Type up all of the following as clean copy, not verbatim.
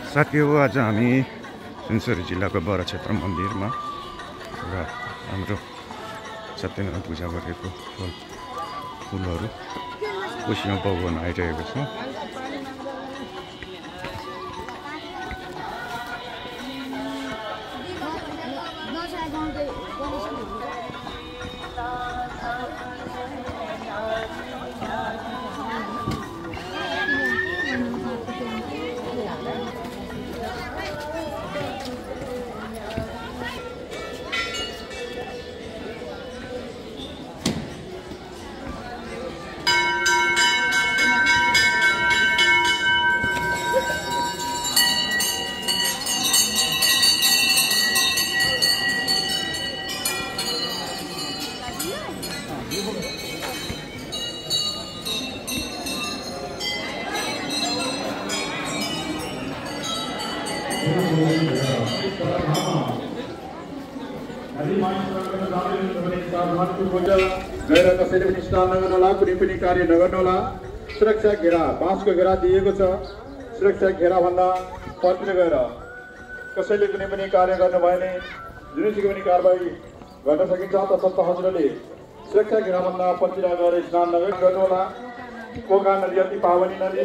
साथीहरू आज हामी सुनसरी जिल्लाको बडा क्षेत्र मन्दिरमा र हाम्रो सत्यनारायण पूजा गरेको फुलहरू खुसीमा बगाउन आइरहेको छ। गएर कसैले पनि स्नान नगर्नुहोला, कुनै पनि कार्य नगर्नुहोला। सुरक्षा घेरा, बाँसको घेरा दिएको छ। सुरक्षा घेरा भन्दा फर्केर गएर कसैले कुनै पनि कार्य गर्नु भयो भने जुनसुकै पनि कारबाही गर्न सकिन्छ। तसर्थ हजुरले सुरक्षा घेरा भन्दा पतिर गएर स्नान गर्नुहोला। कोका नदी अति पावनी नदी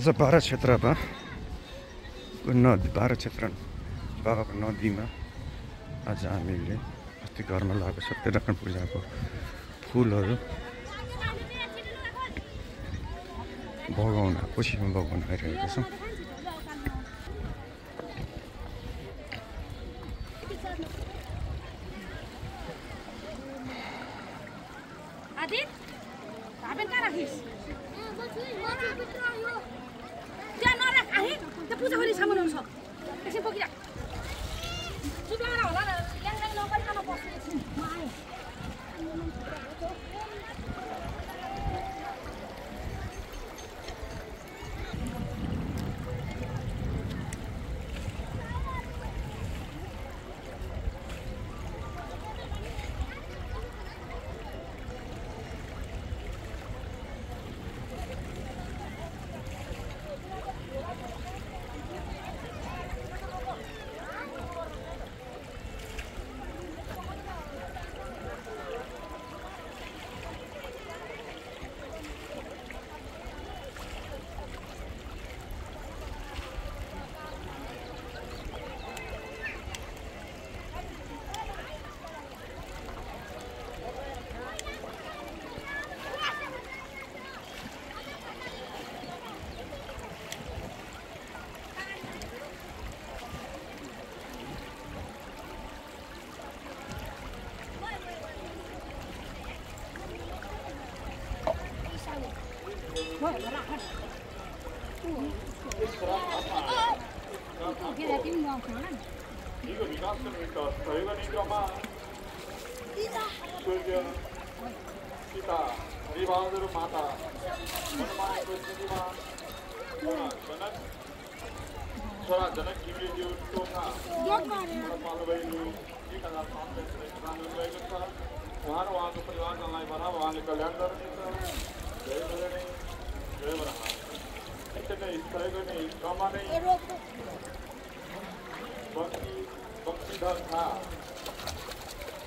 आज बारा क्षेत्रमा नदी बारा क्षेत्र बाबाको नदीमा आज हामीले अस्ति घरमा लगाएको सत्यनारायण पूजाको फुलहरू बगाउन खुसीमा बगाउन आइरहेको छौँ। पूजा गरी सामान छ एकछिन पोकिरा चुप्लाएर होला न ल्याङ नगरिकन बस्नु एकछिन म आएँ। 이거 미나스니까 저희가 니까만 그게 기타 우리 마음대로 마다 얼마나 그렇지만 저는 기밀이 또나 मालूम उहाँको परिवारजनलाई भन उहाँले कल्याण गर्नुहुन्छ। जय बजरंग जय बराहा एकदमै सहयोग गर्ने क्रममा नै बक्सीधर था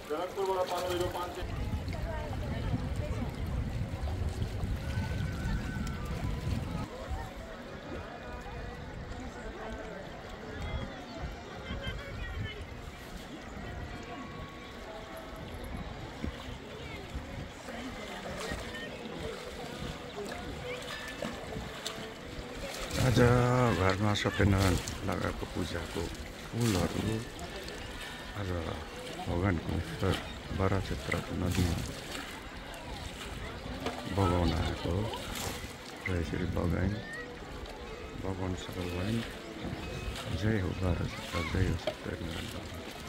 जनकपुरबाट पाउनुभएको मान्छे आज घरमा सत्यनारायण लगाएको पूजाको फुलहरू आज भगवानको बडा क्षेत्रको नदीमा बगाउन आएको हो र यसरी बगाउन सफल भयौँ। जय हो भारत, जय हो सत्यनारायण बाबा।